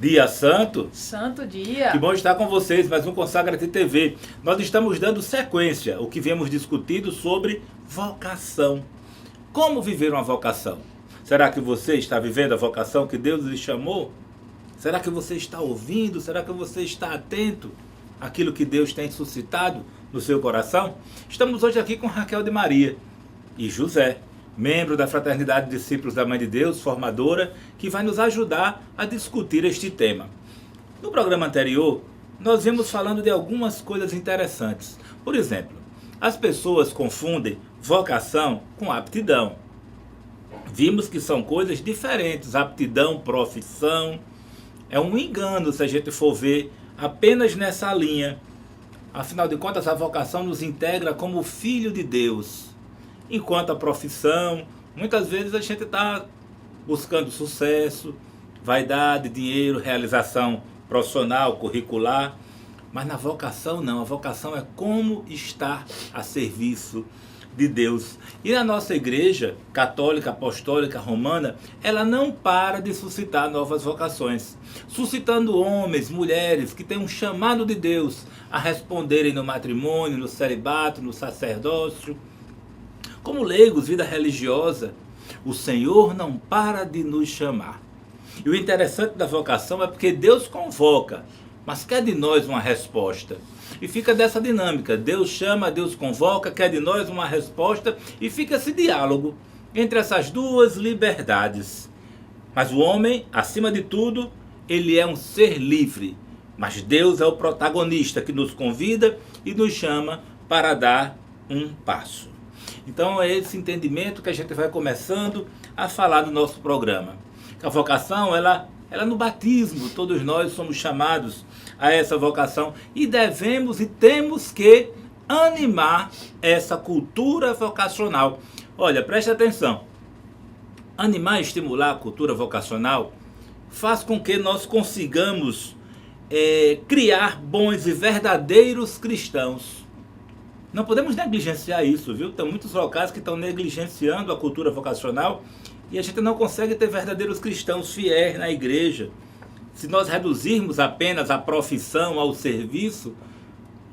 Dia Santo. Santo dia. Que bom estar com vocês, mais um Consagra-te TV. Nós estamos dando sequência ao que viemos discutindo sobre vocação. Como viver uma vocação? Será que você está vivendo a vocação que Deus lhe chamou? Será que você está ouvindo? Será que você está atento àquilo que Deus tem suscitado no seu coração? Estamos hoje aqui com Raquel de Maria e José, membro da Fraternidade de Discípulos da Mãe de Deus, formadora, que vai nos ajudar a discutir este tema. No programa anterior, nós vimos falando de algumas coisas interessantes. Por exemplo, as pessoas confundem vocação com aptidão. Vimos que são coisas diferentes. Aptidão, profissão. É um engano se a gente for ver apenas nessa linha. Afinal de contas, a vocação nos integra como filho de Deus. Enquanto a profissão, muitas vezes a gente está buscando sucesso, vaidade, dinheiro, realização profissional, curricular. Mas na vocação não, a vocação é como estar a serviço de Deus. E na nossa igreja católica, apostólica, romana, ela não para de suscitar novas vocações, suscitando homens, mulheres que têm um chamado de Deus a responderem no matrimônio, no celibato, no sacerdócio. Como leigos, vida religiosa, o Senhor não para de nos chamar. E o interessante da vocação é porque Deus convoca, mas quer de nós uma resposta. E fica dessa dinâmica, Deus chama, Deus convoca, quer de nós uma resposta, e fica esse diálogo entre essas duas liberdades. Mas o homem, acima de tudo, ele é um ser livre. Mas Deus é o protagonista que nos convida e nos chama para dar um passo. Então é esse entendimento que a gente vai começando a falar no nosso programa. A vocação, ela no batismo, todos nós somos chamados a essa vocação e devemos e temos que animar essa cultura vocacional. Olha, preste atenção. Animar e estimular a cultura vocacional faz com que nós consigamos criar bons e verdadeiros cristãos. Não podemos negligenciar isso, viu? Tem muitos locais que estão negligenciando a cultura vocacional e a gente não consegue ter verdadeiros cristãos fiéis na igreja. Se nós reduzirmos apenas a profissão ao serviço,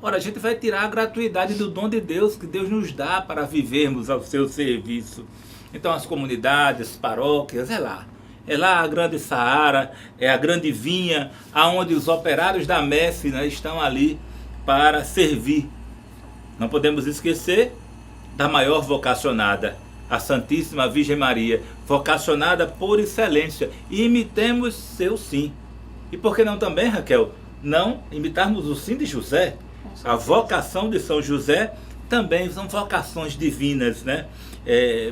ora, a gente vai tirar a gratuidade do dom de Deus que Deus nos dá para vivermos ao seu serviço. Então as comunidades, paróquias, é lá a grande Saara, é a grande vinha, aonde os operários da messe, né, estão ali para servir. Não podemos esquecer da maior vocacionada, a Santíssima Virgem Maria, vocacionada por excelência. E imitemos seu sim. E por que não também, Raquel, não imitarmos o sim de José? A vocação de São José também são vocações divinas, né?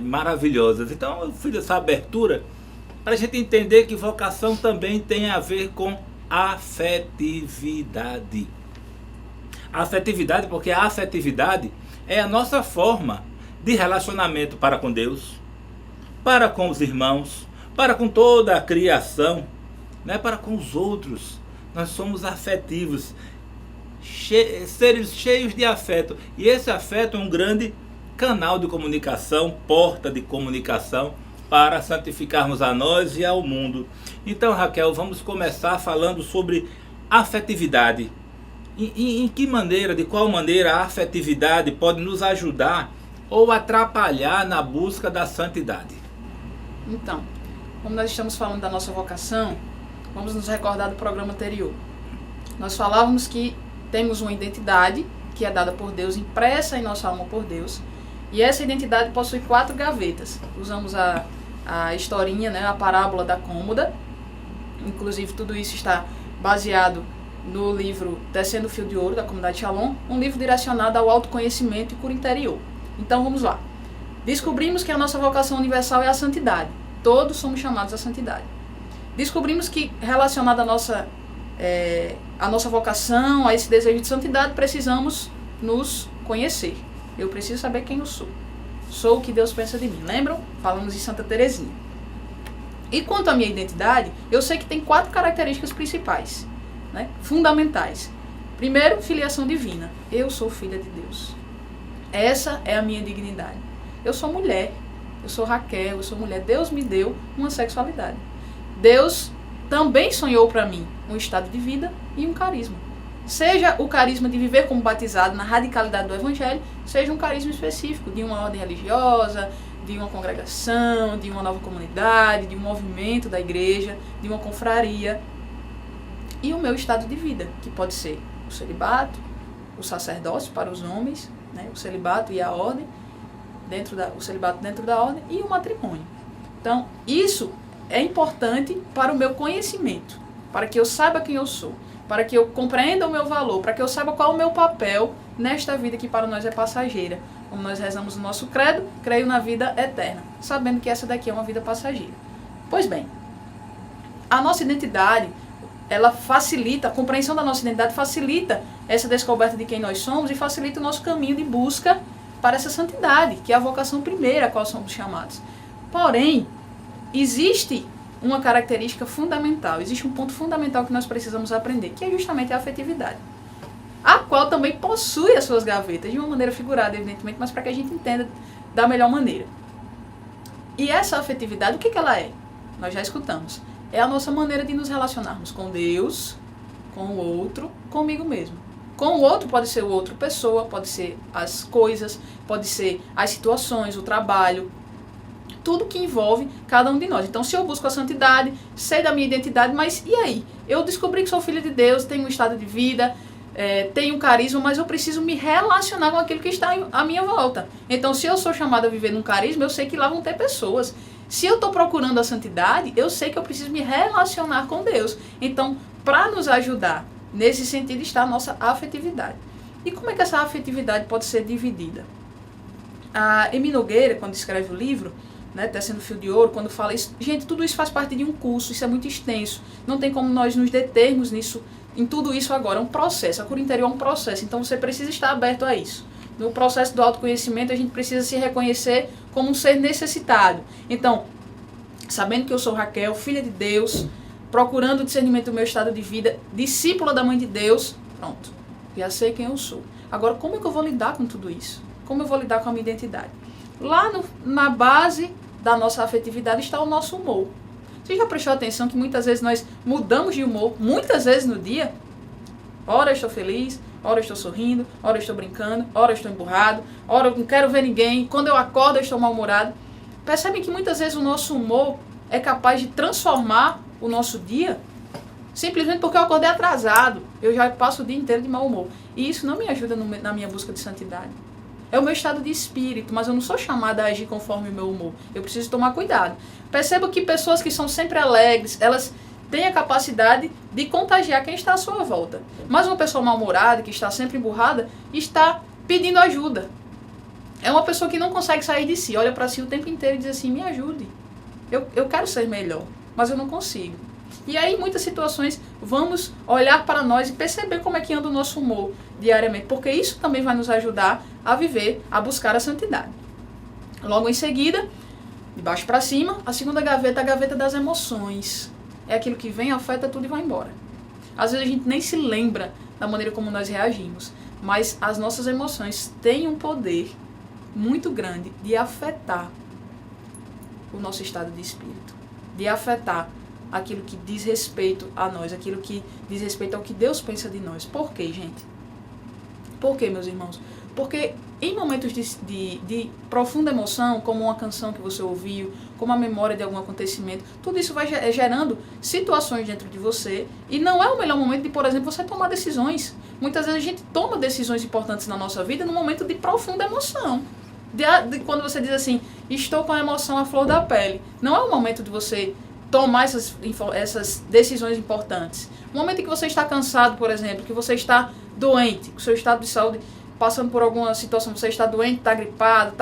Maravilhosas. Então eu fiz essa abertura para a gente entender que vocação também tem a ver com afetividade. Afetividade, porque a afetividade é a nossa forma de relacionamento para com Deus, para com os irmãos, para com toda a criação, né? Para com os outros. Nós somos afetivos, seres cheios de afeto. E esse afeto é um grande canal de comunicação, porta de comunicação para santificarmos a nós e ao mundo. Então, Raquel, vamos começar falando sobre afetividade. Em que maneira, de qual maneira a afetividade pode nos ajudar ou atrapalhar na busca da santidade? Então, como nós estamos falando da nossa vocação, vamos nos recordar do programa anterior. Nós falávamos que temos uma identidade que é dada por Deus, impressa em nossa alma por Deus, e essa identidade possui 4 gavetas. Usamos a historinha, né, a parábola da cômoda. Inclusive tudo isso está baseado no livro Tecendo o Fio de Ouro, da Comunidade Shalom, um livro direcionado ao autoconhecimento e cura interior. Então vamos lá. Descobrimos que a nossa vocação universal é a santidade. Todos somos chamados à santidade. Descobrimos que, relacionado à nossa vocação, a esse desejo de santidade, precisamos nos conhecer. Eu preciso saber quem eu sou. Sou o que Deus pensa de mim. Lembram? Falamos em Santa Teresinha. E quanto à minha identidade, eu sei que tem 4 características principais, né, fundamentais. Primeiro, filiação divina. Eu sou filha de Deus. Essa é a minha dignidade. Eu sou mulher. Eu sou Raquel, eu sou mulher. Deus me deu uma sexualidade. Deus também sonhou para mim um estado de vida e um carisma. Seja o carisma de viver como batizado na radicalidade do evangelho, seja um carisma específico de uma ordem religiosa, de uma congregação, de uma nova comunidade, de um movimento da igreja, de uma confraria. E o meu estado de vida, que pode ser o celibato, o sacerdócio para os homens, né, o celibato e a ordem, o celibato dentro da ordem, e o matrimônio. Então, isso é importante para o meu conhecimento, para que eu saiba quem eu sou, para que eu compreenda o meu valor, para que eu saiba qual é o meu papel nesta vida que para nós é passageira. Como nós rezamos o nosso credo, creio na vida eterna, sabendo que essa daqui é uma vida passageira. Pois bem, a nossa identidade, ela facilita, a compreensão da nossa identidade facilita essa descoberta de quem nós somos e facilita o nosso caminho de busca para essa santidade, que é a vocação primeira a qual somos chamados. Porém, existe uma característica fundamental, existe um ponto fundamental que nós precisamos aprender, que é justamente a afetividade, a qual também possui as suas gavetas, de uma maneira figurada, evidentemente, mas para que a gente entenda da melhor maneira. E essa afetividade, o que ela é? Nós já escutamos. É a nossa maneira de nos relacionarmos com Deus, com o outro, comigo mesmo. Com o outro pode ser o outro pessoa, pode ser as coisas, pode ser as situações, o trabalho, tudo que envolve cada um de nós. Então, se eu busco a santidade, sei da minha identidade, mas e aí? Eu descobri que sou filha de Deus, tenho um estado de vida, tenho um carisma, mas eu preciso me relacionar com aquilo que está à minha volta. Então, se eu sou chamada a viver num carisma, eu sei que lá vão ter pessoas. Se eu estou procurando a santidade, eu sei que eu preciso me relacionar com Deus. Então, para nos ajudar nesse sentido está a nossa afetividade. E como é que essa afetividade pode ser dividida? A Emi Nogueira, quando escreve o livro, né, Tecendo Fio de Ouro, quando fala isso, gente, tudo isso faz parte de um curso, isso é muito extenso, não tem como nós nos determos nisso, em tudo isso agora, é um processo, a cura interior é um processo, então você precisa estar aberto a isso. No processo do autoconhecimento, a gente precisa se reconhecer como um ser necessitado. Então, sabendo que eu sou Raquel, filha de Deus, procurando o discernimento do meu estado de vida, discípula da Mãe de Deus, pronto, já sei quem eu sou. Agora, como é que eu vou lidar com tudo isso? Como eu vou lidar com a minha identidade? Lá na base da nossa afetividade está o nosso humor. Você já prestou atenção que muitas vezes nós mudamos de humor, muitas vezes no dia? Ora eu estou feliz, ora eu estou sorrindo, ora eu estou brincando, ora eu estou emburrado, ora eu não quero ver ninguém, quando eu acordo eu estou mal-humorado. Percebem que muitas vezes o nosso humor é capaz de transformar o nosso dia? Simplesmente porque eu acordei atrasado, eu já passo o dia inteiro de mau humor. E isso não me ajuda na minha busca de santidade. É o meu estado de espírito, mas eu não sou chamada a agir conforme o meu humor. Eu preciso tomar cuidado. Perceba que pessoas que são sempre alegres, elas têm a capacidade de contagiar quem está à sua volta. Mas uma pessoa mal-humorada, que está sempre emburrada, está pedindo ajuda. É uma pessoa que não consegue sair de si, olha para si o tempo inteiro e diz assim, me ajude. Eu quero ser melhor, mas eu não consigo. E aí, em muitas situações, vamos olhar para nós e perceber como é que anda o nosso humor diariamente, porque isso também vai nos ajudar a viver, a buscar a santidade. Logo em seguida, de baixo para cima, a segunda gaveta, a gaveta das emoções. É aquilo que vem, afeta tudo e vai embora. Às vezes a gente nem se lembra da maneira como nós reagimos, mas as nossas emoções têm um poder muito grande de afetar o nosso estado de espírito, de afetar aquilo que diz respeito a nós, aquilo que diz respeito ao que Deus pensa de nós. Por quê, gente? Por quê, meus irmãos? Porque em momentos de profunda emoção, como uma canção que você ouviu, como a memória de algum acontecimento, tudo isso vai gerando situações dentro de você e não é o melhor momento de, por exemplo, você tomar decisões. Muitas vezes a gente toma decisões importantes na nossa vida num momento de profunda emoção. Quando você diz assim, estou com a emoção à flor da pele. Não é o momento de você tomar essas decisões importantes. No momento em que você está cansado, por exemplo, que você está doente, que o seu estado de saúde passando por alguma situação, você está doente, está gripado,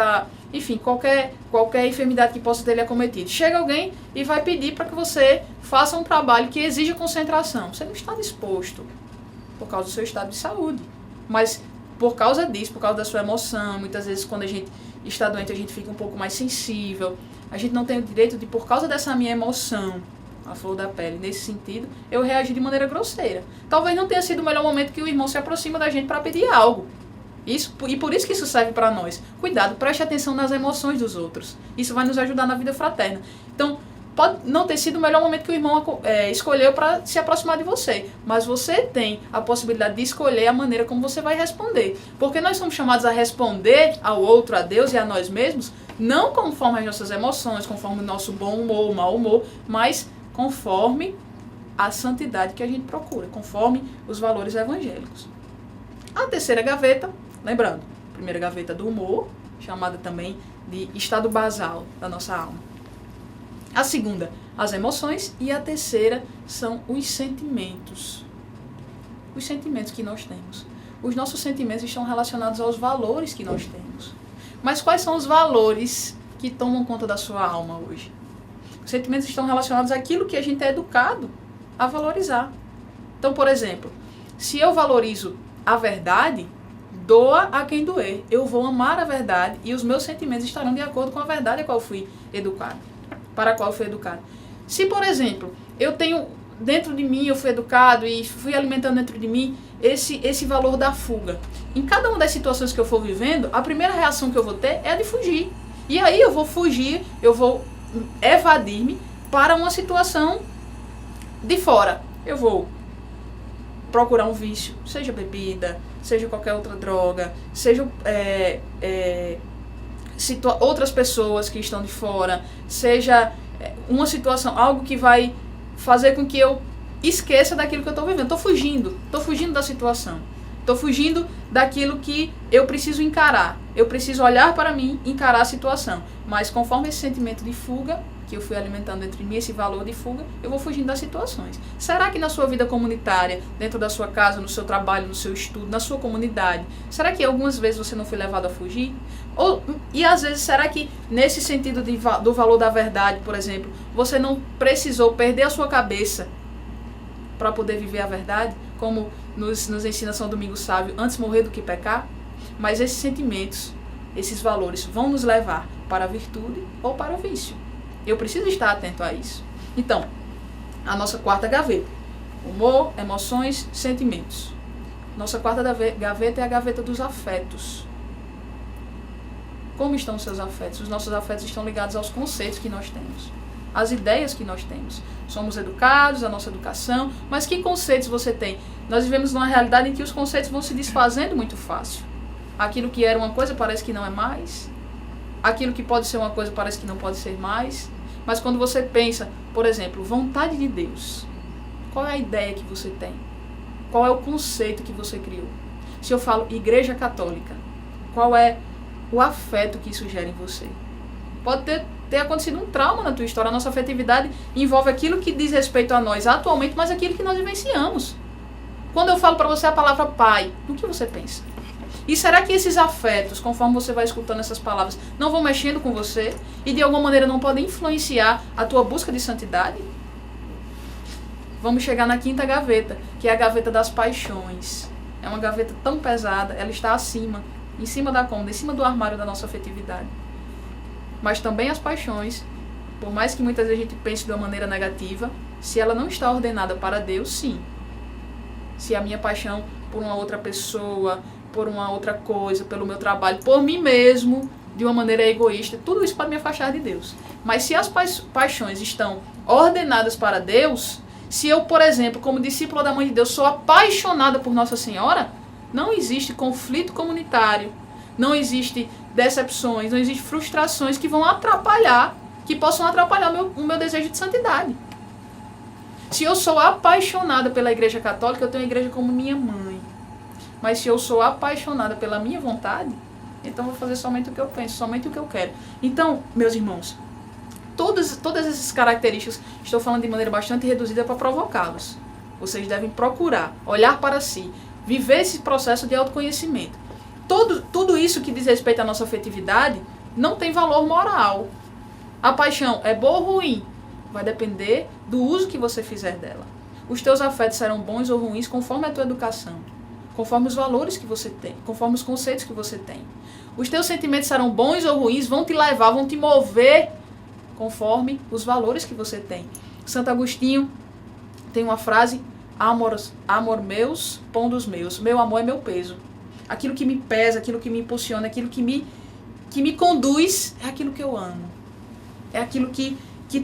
enfim, qualquer enfermidade que possa ter lhe acometido. Chega alguém e vai pedir para que você faça um trabalho que exija concentração. Você não está disposto por causa do seu estado de saúde. Mas por causa disso, por causa da sua emoção, muitas vezes quando a gente está doente a gente fica um pouco mais sensível. A gente não tem o direito de, por causa dessa minha emoção, a flor da pele. Nesse sentido, eu reagi de maneira grosseira. Talvez não tenha sido o melhor momento que o irmão se aproxima da gente para pedir algo. E por isso que isso serve para nós. Cuidado, preste atenção nas emoções dos outros. Isso vai nos ajudar na vida fraterna. Então, pode não ter sido o melhor momento que o irmão escolheu para se aproximar de você. Mas você tem a possibilidade de escolher a maneira como você vai responder. Porque nós somos chamados a responder ao outro, a Deus e a nós mesmos, não conforme as nossas emoções, conforme o nosso bom humor, o mau humor, mas conforme a santidade que a gente procura, conforme os valores evangélicos. A terceira gaveta, lembrando, a primeira gaveta do humor, chamada também de estado basal da nossa alma. A segunda, as emoções. E a terceira são os sentimentos. Os sentimentos que nós temos. Os nossos sentimentos estão relacionados aos valores que nós temos. Mas quais são os valores que tomam conta da sua alma hoje? Os sentimentos estão relacionados àquilo que a gente é educado a valorizar. Então, por exemplo, se eu valorizo a verdade, doa a quem doer. Eu vou amar a verdade e os meus sentimentos estarão de acordo com a verdade para a qual eu fui educado. Se, por exemplo, eu tenho dentro de mim, eu fui educado e fui alimentando dentro de mim esse valor da fuga. Em cada uma das situações que eu for vivendo, a primeira reação que eu vou ter é a de fugir. E aí eu vou fugir, eu vou evadir-me para uma situação de fora. Eu vou procurar um vício, seja bebida, seja qualquer outra droga, seja outras pessoas que estão de fora, seja uma situação, algo que vai fazer com que eu esqueça daquilo que eu estou vivendo. Estou fugindo da situação. Estou fugindo daquilo que eu preciso encarar. Eu preciso olhar para mim, encarar a situação. Mas conforme esse sentimento de fuga, que eu fui alimentando dentro de mim, esse valor de fuga, eu vou fugindo das situações. Será que na sua vida comunitária, dentro da sua casa, no seu trabalho, no seu estudo, na sua comunidade, será que algumas vezes você não foi levado a fugir? E às vezes, será que nesse sentido do valor da verdade, por exemplo, você não precisou perder a sua cabeça para poder viver a verdade? Como nos ensina São Domingos Sávio, antes morrer do que pecar? Mas esses sentimentos, esses valores vão nos levar para a virtude ou para o vício. Eu preciso estar atento a isso. Então, a nossa quarta gaveta. Humor, emoções, sentimentos. Nossa quarta gaveta é a gaveta dos afetos. Como estão os seus afetos? Os nossos afetos estão ligados aos conceitos que nós temos. Às ideias que nós temos. Somos educados, a nossa educação, mas que conceitos você tem? Nós vivemos numa realidade em que os conceitos vão se desfazendo muito fácil. Aquilo que era uma coisa parece que não é mais. Aquilo que pode ser uma coisa parece que não pode ser mais. Mas quando você pensa, por exemplo, vontade de Deus, qual é a ideia que você tem? Qual é o conceito que você criou? Se eu falo Igreja Católica, qual é o afeto que isso gera em você? Pode ter acontecido um trauma na tua história. A nossa afetividade envolve aquilo que diz respeito a nós atualmente, mas aquilo que nós vivenciamos. Quando eu falo para você a palavra pai, o que você pensa? E será que esses afetos, conforme você vai escutando essas palavras, não vão mexendo com você e de alguma maneira não podem influenciar a tua busca de santidade? Vamos chegar na quinta gaveta, que é a gaveta das paixões. É uma gaveta tão pesada, ela está acima, em cima da cômoda, em cima do armário da nossa afetividade. Mas também as paixões, por mais que muitas vezes a gente pense de uma maneira negativa, se ela não está ordenada para Deus, sim. Se a minha paixão por uma outra pessoa, por uma outra coisa, pelo meu trabalho, por mim mesmo, de uma maneira egoísta, tudo isso pode me afastar de Deus. Mas se as paixões estão ordenadas para Deus, se eu, por exemplo, como discípula da Mãe de Deus, sou apaixonada por Nossa Senhora, não existe conflito comunitário, não existe decepções, não existe frustrações que vão atrapalhar, que possam atrapalhar o meu desejo de santidade. Se eu sou apaixonada pela Igreja Católica, eu tenho a Igreja como minha mãe. Mas se eu sou apaixonada pela minha vontade, então eu vou fazer somente o que eu penso, somente o que eu quero. Então, meus irmãos, todas essas características, estou falando de maneira bastante reduzida para provocá-los. Vocês devem procurar, olhar para si, viver esse processo de autoconhecimento. Tudo isso que diz respeito à nossa afetividade não tem valor moral. A paixão é boa ou ruim? Vai depender do uso que você fizer dela. Os teus afetos serão bons ou ruins conforme a tua educação, conforme os valores que você tem, conforme os conceitos que você tem. Os teus sentimentos serão bons ou ruins, vão te levar, vão te mover conforme os valores que você tem. Santo Agostinho tem uma frase: amor meus, pão dos meus. Meu amor é meu peso. Aquilo que me pesa, aquilo que me impulsiona, aquilo que me conduz, é aquilo que eu amo. É aquilo que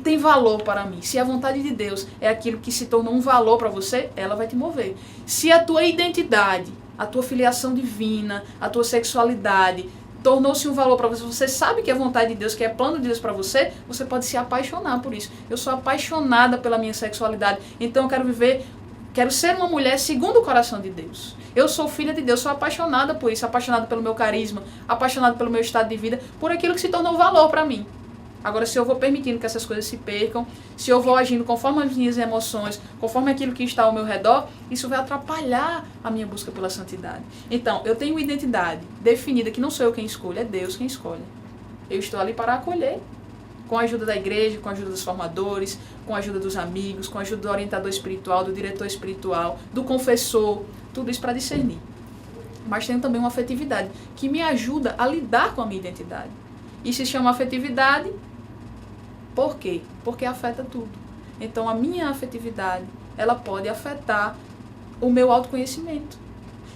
tem valor para mim. Se a vontade de Deus é aquilo que se tornou um valor para você, ela vai te mover. Se a tua identidade, a tua filiação divina, a tua sexualidade tornou-se um valor para você, você sabe que é vontade de Deus, que é plano de Deus para você, você pode se apaixonar por isso. Eu sou apaixonada pela minha sexualidade, então eu quero ser uma mulher segundo o coração de Deus. Eu sou filha de Deus, sou apaixonada por isso, apaixonada pelo meu carisma, apaixonada pelo meu estado de vida, por aquilo que se tornou valor para mim. Agora, se eu vou permitindo que essas coisas se percam, se eu vou agindo conforme as minhas emoções, conforme aquilo que está ao meu redor, isso vai atrapalhar a minha busca pela santidade. Então, eu tenho uma identidade definida, que não sou eu quem escolhe, é Deus quem escolhe. Eu estou ali para acolher, com a ajuda da igreja, com a ajuda dos formadores, com a ajuda dos amigos, com a ajuda do orientador espiritual, do diretor espiritual, do confessor, tudo isso para discernir. Mas tenho também uma afetividade que me ajuda a lidar com a minha identidade. E se chama afetividade. Por quê? Porque afeta tudo. Então, a minha afetividade, ela pode afetar o meu autoconhecimento.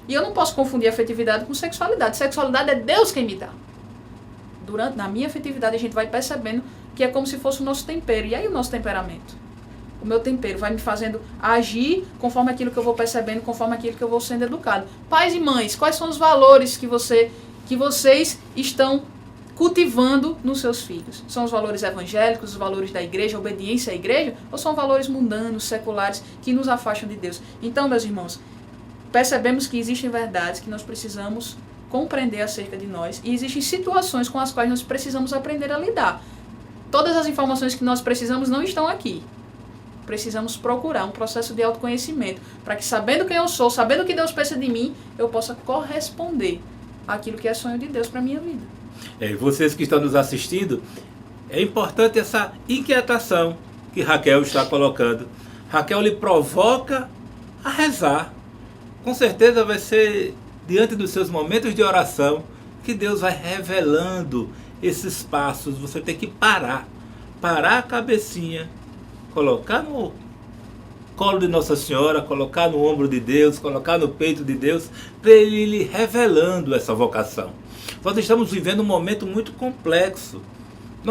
E eu não posso confundir afetividade com sexualidade. Sexualidade é Deus quem me dá. Na minha afetividade, a gente vai percebendo que é como se fosse o nosso tempero. E aí o nosso temperamento? O meu tempero vai me fazendo agir conforme aquilo que eu vou percebendo, conforme aquilo que eu vou sendo educado. Pais e mães, quais são os valores que vocês estão cultivando nos seus filhos? São os valores evangélicos, os valores da igreja, a obediência à igreja? Ou são valores mundanos, seculares, que nos afastam de Deus? Então, meus irmãos, percebemos que existem verdades que nós precisamos compreender acerca de nós e existem situações com as quais nós precisamos aprender a lidar. Todas as informações que nós precisamos não estão aqui. Precisamos procurar um processo de autoconhecimento para que, sabendo quem eu sou, sabendo o que Deus pensa de mim, eu possa corresponder àquilo que é sonho de Deus para a minha vida. Vocês que estão nos assistindo, é importante essa inquietação que Raquel está colocando. Raquel lhe provoca a rezar. Com certeza vai ser diante dos seus momentos de oração que Deus vai revelando esses passos. Você tem que parar a cabecinha, colocar no colo de Nossa Senhora, colocar no ombro de Deus, colocar no peito de Deus, para Ele lhe revelando essa vocação. Nós estamos vivendo um momento muito complexo,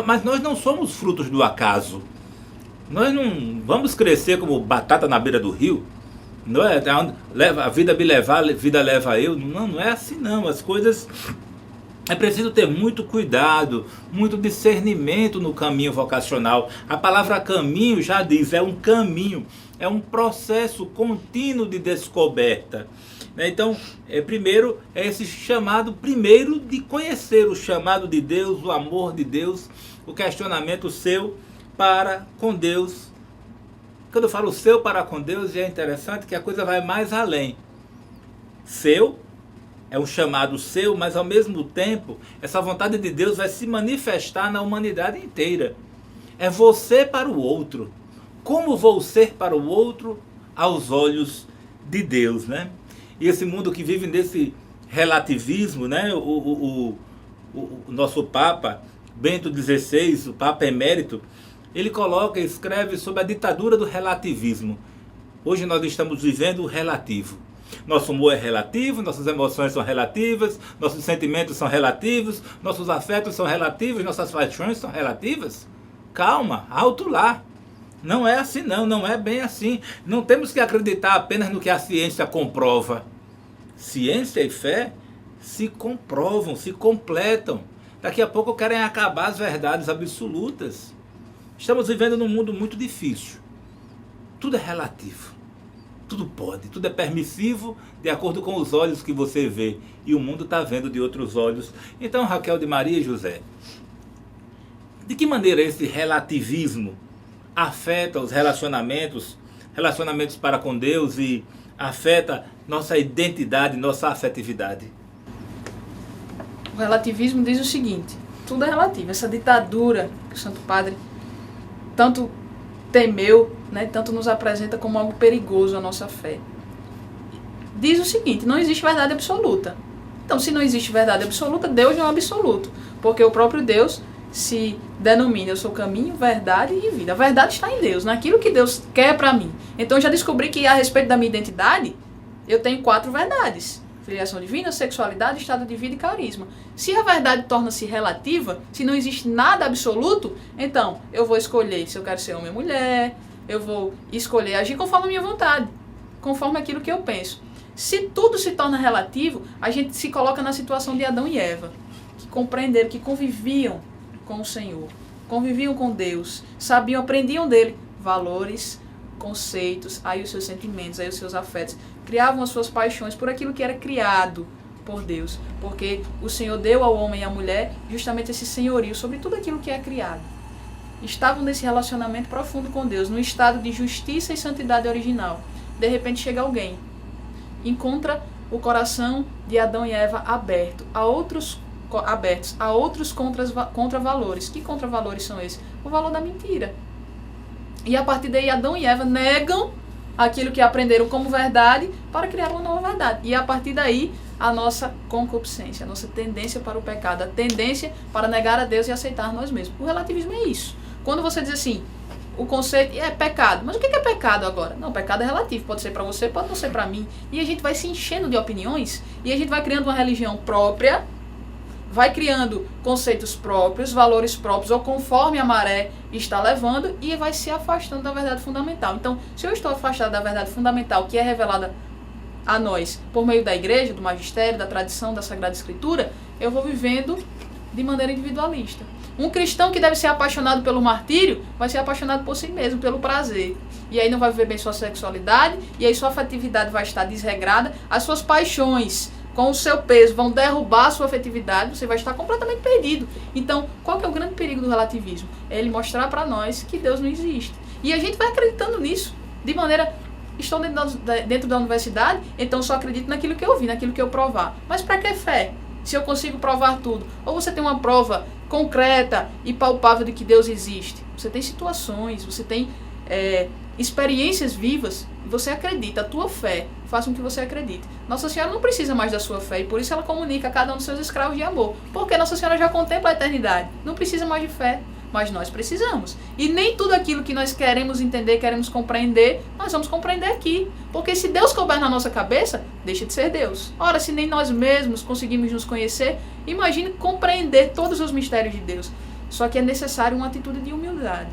mas nós não somos frutos do acaso. Nós não vamos crescer como batata na beira do rio. Não é, a vida me levar, a vida leva eu. Não é assim não. As coisas... É preciso ter muito cuidado, muito discernimento no caminho vocacional. A palavra caminho já diz, é um caminho, é um processo contínuo de descoberta. Então, primeiro, é esse chamado, primeiro, de conhecer o chamado de Deus, o amor de Deus, o questionamento seu para com Deus. Quando eu falo seu para com Deus, é interessante que a coisa vai mais além. Seu é um chamado seu, mas ao mesmo tempo, essa vontade de Deus vai se manifestar na humanidade inteira. É você para o outro. Como vou ser para o outro aos olhos de Deus, né? E esse mundo que vive nesse relativismo, né? O nosso Papa, Bento XVI, o Papa Emérito, ele coloca e escreve sobre a ditadura do relativismo. Hoje nós estamos vivendo o relativo. Nosso humor é relativo, nossas emoções são relativas, nossos sentimentos são relativos, nossos afetos são relativos, nossas paixões são relativas. Calma, alto lá. Não é assim não é bem assim. Não temos que acreditar apenas no que a ciência comprova. Ciência e fé se comprovam, se completam. Daqui a pouco querem acabar as verdades absolutas. Estamos vivendo num mundo muito difícil. Tudo é relativo. Tudo pode, tudo é permissivo de acordo com os olhos que você vê. E o mundo está vendo de outros olhos. Então, Raquel de Maria e José, de que maneira esse relativismo afeta os relacionamentos para com Deus e afeta nossa identidade, nossa afetividade? O relativismo diz o seguinte: tudo é relativo. Essa ditadura que o Santo Padre tanto temeu, né, tanto nos apresenta como algo perigoso à nossa fé. Diz o seguinte: não existe verdade absoluta. Então, se não existe verdade absoluta, Deus não é absoluto, porque o próprio Deus se denomina, eu sou caminho, verdade e vida. A verdade está em Deus, naquilo que Deus quer para mim. Então eu já descobri que a respeito da minha identidade, eu tenho 4 verdades. Filiação divina, sexualidade, estado de vida e carisma. Se a verdade torna-se relativa, se não existe nada absoluto, então eu vou escolher se eu quero ser homem ou mulher, eu vou escolher agir conforme a minha vontade, conforme aquilo que eu penso. Se tudo se torna relativo, a gente se coloca na situação de Adão e Eva, que compreenderam, que conviviam com o Senhor, conviviam com Deus, sabiam, aprendiam dele valores, conceitos, aí os seus sentimentos, aí os seus afetos, criavam as suas paixões por aquilo que era criado por Deus, porque o Senhor deu ao homem e à mulher justamente esse senhorio sobre tudo aquilo que é criado. Estavam nesse relacionamento profundo com Deus, no estado de justiça e santidade original. De repente chega alguém, encontra o coração de Adão e Eva abertos a outros contravalores. Que contravalores são esses? O valor da mentira. E a partir daí Adão e Eva negam aquilo que aprenderam como verdade para criar uma nova verdade. E a partir daí a nossa concupiscência, a nossa tendência para o pecado, a tendência para negar a Deus e aceitar nós mesmos. O relativismo é isso. Quando você diz assim, o conceito é pecado. Mas o que é pecado agora? Não, pecado é relativo. Pode ser para você, pode não ser para mim. E a gente vai se enchendo de opiniões e a gente vai criando uma religião própria, vai criando conceitos próprios, valores próprios, ou conforme a maré está levando, e vai se afastando da verdade fundamental. Então, se eu estou afastado da verdade fundamental, que é revelada a nós por meio da igreja, do magistério, da tradição, da Sagrada Escritura, eu vou vivendo de maneira individualista. Um cristão que deve ser apaixonado pelo martírio, vai ser apaixonado por si mesmo, pelo prazer. E aí não vai viver bem sua sexualidade, e aí sua afetividade vai estar desregrada, as suas paixões com o seu peso vão derrubar a sua afetividade, você vai estar completamente perdido. Então, qual que é o grande perigo do relativismo? É ele mostrar para nós que Deus não existe. E a gente vai acreditando nisso, de maneira... Estou dentro da universidade, então só acredito naquilo que eu vi, naquilo que eu provar. Mas para que fé? Se eu consigo provar tudo. Ou você tem uma prova concreta e palpável de que Deus existe. Você tem situações, você tem experiências vivas, você acredita, a tua fé faz com que você acredite. Nossa Senhora não precisa mais da sua fé e por isso ela comunica a cada um dos seus escravos de amor. Porque Nossa Senhora já contempla a eternidade, não precisa mais de fé. Mas nós precisamos. E nem tudo aquilo que nós queremos entender, queremos compreender, nós vamos compreender aqui. Porque se Deus couber na nossa cabeça, deixa de ser Deus. Ora, se nem nós mesmos conseguimos nos conhecer, imagine compreender todos os mistérios de Deus. Só que é necessário uma atitude de humildade.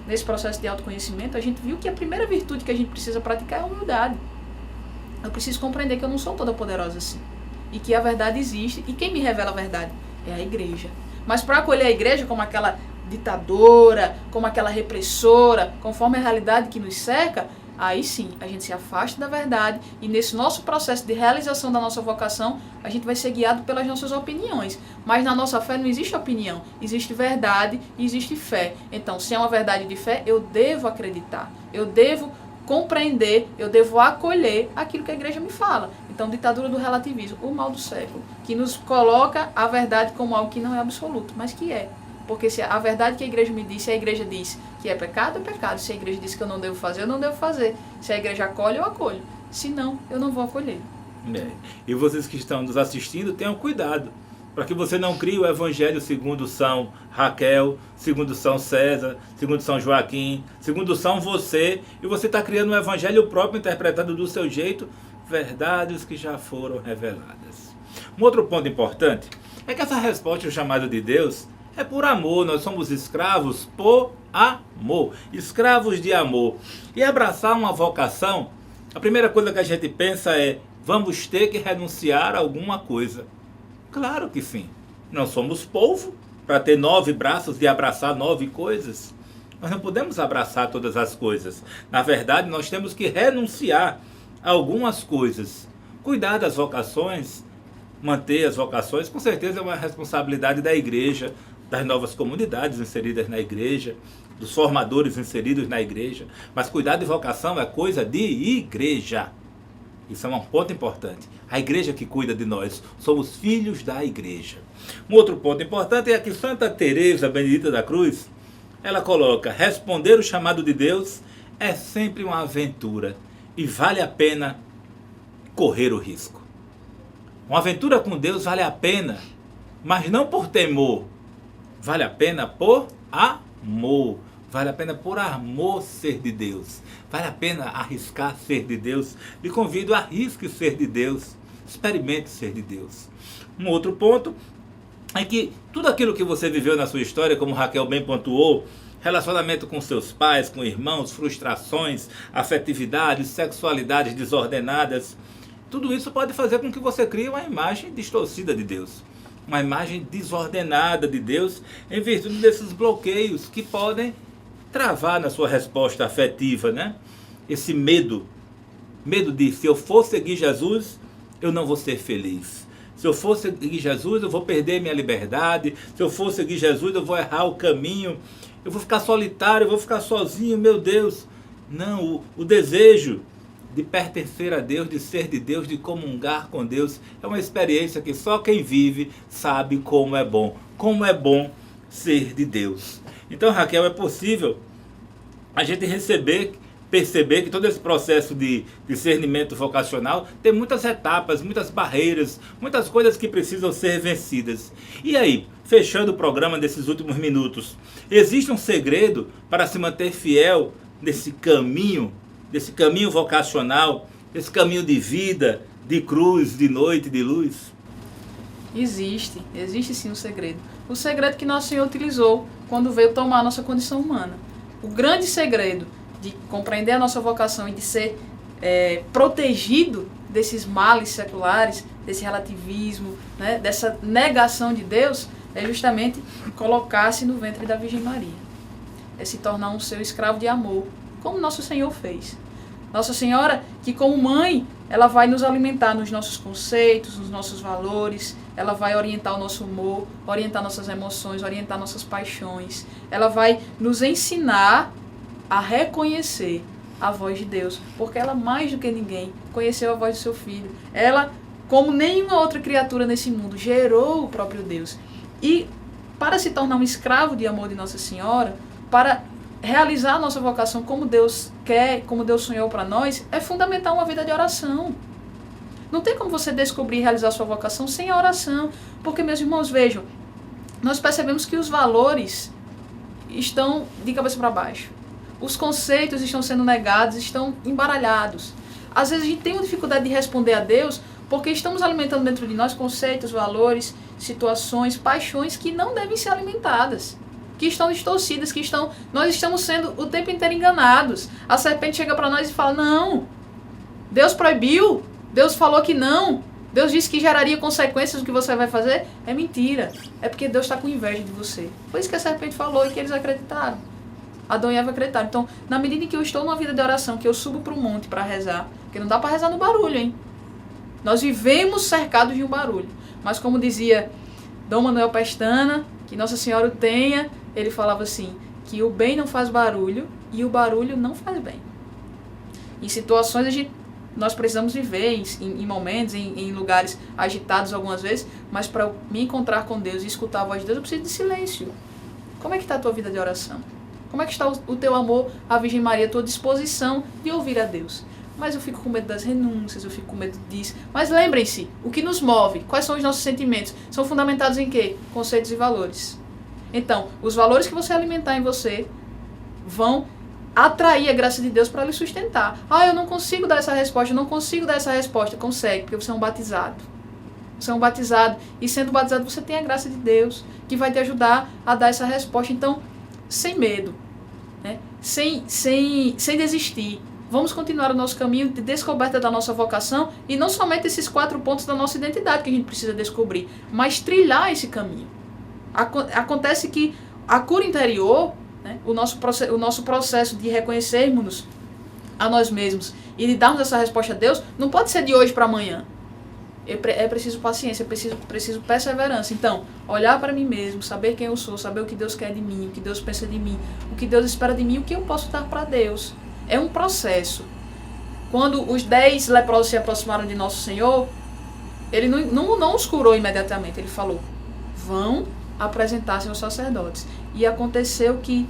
Nesse processo de autoconhecimento, a gente viu que a primeira virtude que a gente precisa praticar é a humildade. Eu preciso compreender que eu não sou toda poderosa assim. E que a verdade existe. E quem me revela a verdade? É a igreja. Mas para acolher a igreja como aquela ditadora, como aquela repressora, conforme a realidade que nos cerca, aí sim, a gente se afasta da verdade e nesse nosso processo de realização da nossa vocação, a gente vai ser guiado pelas nossas opiniões. Mas na nossa fé não existe opinião, existe verdade e existe fé. Então, se é uma verdade de fé, eu devo acreditar, eu devo compreender, eu devo acolher aquilo que a igreja me fala. Então, ditadura do relativismo, o mal do século, que nos coloca a verdade como algo que não é absoluto, mas que é. Porque se a verdade que a igreja me disse, se a igreja diz que é pecado, é pecado. Se a igreja diz que eu não devo fazer, eu não devo fazer. Se a igreja acolhe, eu acolho. Se não, eu não vou acolher. E vocês que estão nos assistindo, tenham cuidado, para que você não crie o evangelho segundo São Raquel, segundo São César, segundo São Joaquim, segundo São você, e você está criando um evangelho próprio, interpretado do seu jeito, verdades que já foram reveladas. Um outro ponto importante é que essa resposta ao chamado de Deus é por amor. Nós somos escravos por amor, escravos de amor. E abraçar uma vocação, a primeira coisa que a gente pensa é, vamos ter que renunciar a alguma coisa. Claro que sim. Não somos polvo para ter 9 braços e abraçar 9 coisas. Nós não podemos abraçar todas as coisas. Na verdade, nós temos que renunciar a algumas coisas. Cuidar das vocações, manter as vocações, com certeza é uma responsabilidade da igreja, das novas comunidades inseridas na igreja, dos formadores inseridos na igreja. Mas cuidar de vocação é coisa de igreja. Isso é um ponto importante. A igreja que cuida de nós. Somos filhos da igreja. Um outro ponto importante é que Santa Teresa Benedita da Cruz, ela coloca, responder o chamado de Deus é sempre uma aventura e vale a pena correr o risco. Uma aventura com Deus vale a pena, mas não por temor, Vale a pena por amor. Vale a pena por amor ser de Deus. Vale a pena arriscar ser de Deus. Lhe convido, arrisque ser de Deus. Experimente ser de Deus. Um outro ponto é que tudo aquilo que você viveu na sua história, como Raquel bem pontuou, relacionamento com seus pais, com irmãos, frustrações, afetividades, sexualidades desordenadas, tudo isso pode fazer com que você crie uma imagem distorcida de Deus. Uma imagem desordenada de Deus em virtude desses bloqueios que podem travar na sua resposta afetiva, né? Esse medo de, se eu for seguir Jesus, eu não vou ser feliz. Se eu for seguir Jesus, eu vou perder minha liberdade. Se eu for seguir Jesus, eu vou errar o caminho. Eu vou ficar solitário, eu vou ficar sozinho, meu Deus. Não, o desejo de pertencer a Deus, de ser de Deus, de comungar com Deus, é uma experiência que só quem vive sabe como é bom. Como é bom ser de Deus. Então, Raquel, é possível a gente perceber que todo esse processo de discernimento vocacional tem muitas etapas, muitas barreiras, muitas coisas que precisam ser vencidas. E aí, fechando o programa desses últimos minutos, existe um segredo para se manter fiel nesse caminho vocacional, esse caminho de vida, de cruz, de noite, de luz? Existe sim um segredo. O segredo que Nosso Senhor utilizou quando veio tomar a nossa condição humana. O grande segredo de compreender a nossa vocação e de ser protegido desses males seculares, desse relativismo, né, dessa negação de Deus, é justamente colocar-se no ventre da Virgem Maria. É se tornar um seu escravo de amor, como Nosso Senhor fez. Nossa Senhora, que como mãe, ela vai nos alimentar nos nossos conceitos, nos nossos valores, ela vai orientar o nosso humor, orientar nossas emoções, orientar nossas paixões. Ela vai nos ensinar a reconhecer a voz de Deus, porque ela, mais do que ninguém, conheceu a voz do seu filho. Ela, como nenhuma outra criatura nesse mundo, gerou o próprio Deus. E para se tornar um escravo de amor de Nossa Senhora, para realizar a nossa vocação como Deus quer, como Deus sonhou para nós, é fundamental uma vida de oração. Não tem como você descobrir e realizar a sua vocação sem a oração. Porque, meus irmãos, vejam, nós percebemos que os valores estão de cabeça para baixo. Os conceitos estão sendo negados, estão embaralhados. Às vezes a gente tem uma dificuldade de responder a Deus porque estamos alimentando dentro de nós conceitos, valores, situações, paixões que não devem ser alimentadas, que estão distorcidas, nós estamos sendo o tempo inteiro enganados. A serpente chega para nós e fala, não, Deus proibiu, Deus falou que não, Deus disse que geraria consequências do que você vai fazer. É mentira, é porque Deus está com inveja de você. Foi isso que a serpente falou e que eles acreditaram. Adão e Eva acreditaram. Então, na medida em que eu estou numa vida de oração, que eu subo para o monte para rezar, porque não dá para rezar no barulho, hein? Nós vivemos cercados de um barulho. Mas como dizia Dom Manuel Pestana, que Nossa Senhora o tenha, ele falava assim, que o bem não faz barulho e o barulho não faz bem. Em situações nós precisamos viver em momentos, em lugares agitados algumas vezes, mas para me encontrar com Deus e escutar a voz de Deus, eu preciso de silêncio. Como é que está a tua vida de oração? Como é que está o teu amor à Virgem Maria, a tua disposição de ouvir a Deus? Mas eu fico com medo das renúncias, eu fico com medo disso. Mas lembrem-se, o que nos move, quais são os nossos sentimentos? São fundamentados em quê? Conceitos e valores. Então, os valores que você alimentar em você vão atrair a graça de Deus para lhe sustentar. Ah, eu não consigo dar essa resposta, eu não consigo dar essa resposta. Consegue, porque você é um batizado. Você é um batizado. E sendo batizado, você tem a graça de Deus, que vai te ajudar a dar essa resposta. Então, sem medo, né? sem desistir. Vamos continuar o nosso caminho de descoberta da nossa vocação e não somente esses 4 pontos da nossa identidade que a gente precisa descobrir, mas trilhar esse caminho. Acontece que a cura interior, né, o nosso processo de reconhecermos a nós mesmos e de darmos essa resposta a Deus, não pode ser de hoje para amanhã. É preciso paciência, é preciso perseverança. Então, olhar para mim mesmo, saber quem eu sou, saber o que Deus quer de mim, o que Deus pensa de mim, o que Deus espera de mim, o que eu posso dar para Deus. É um processo. Quando os 10 leprosos se aproximaram de Nosso Senhor, ele não os curou imediatamente. Ele falou, vão apresentar-se aos sacerdotes. E aconteceu que,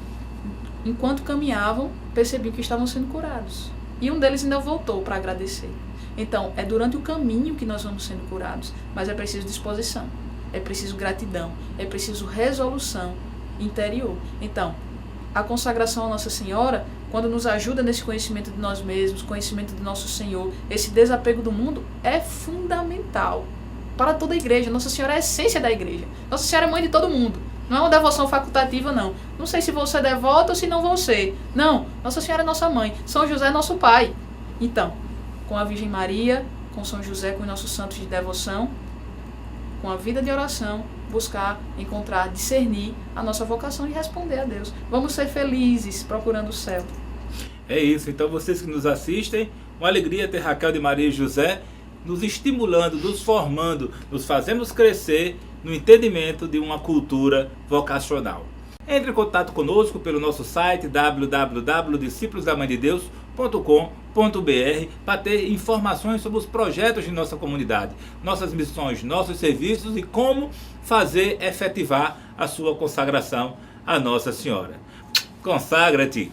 enquanto caminhavam, percebiam que estavam sendo curados. E um deles ainda voltou para agradecer. Então, é durante o caminho que nós vamos sendo curados, mas é preciso disposição. é preciso gratidão, é preciso resolução interior. Então, a consagração à Nossa Senhora, quando nos ajuda nesse conhecimento de nós mesmos, conhecimento do nosso Senhor, esse desapego do mundo, é fundamental para toda a igreja. Nossa Senhora é a essência da igreja. Nossa Senhora é mãe de todo mundo. Não é uma devoção facultativa, não. Não sei se vou ser devota ou se não vou ser. Não, Nossa Senhora é nossa mãe. São José é nosso pai. Então, com a Virgem Maria, com São José, com os nossos santos de devoção, com a vida de oração, buscar, encontrar, discernir a nossa vocação e responder a Deus. Vamos ser felizes procurando o céu. É isso. Então, vocês que nos assistem, uma alegria ter Raquel de Maria e José nos estimulando, nos formando, nos fazemos crescer no entendimento de uma cultura vocacional. Entre em contato conosco pelo nosso site www.discípulosdamandedeus.com.br para ter informações sobre os projetos de nossa comunidade, nossas missões, nossos serviços e como fazer efetivar a sua consagração à Nossa Senhora. Consagra-te!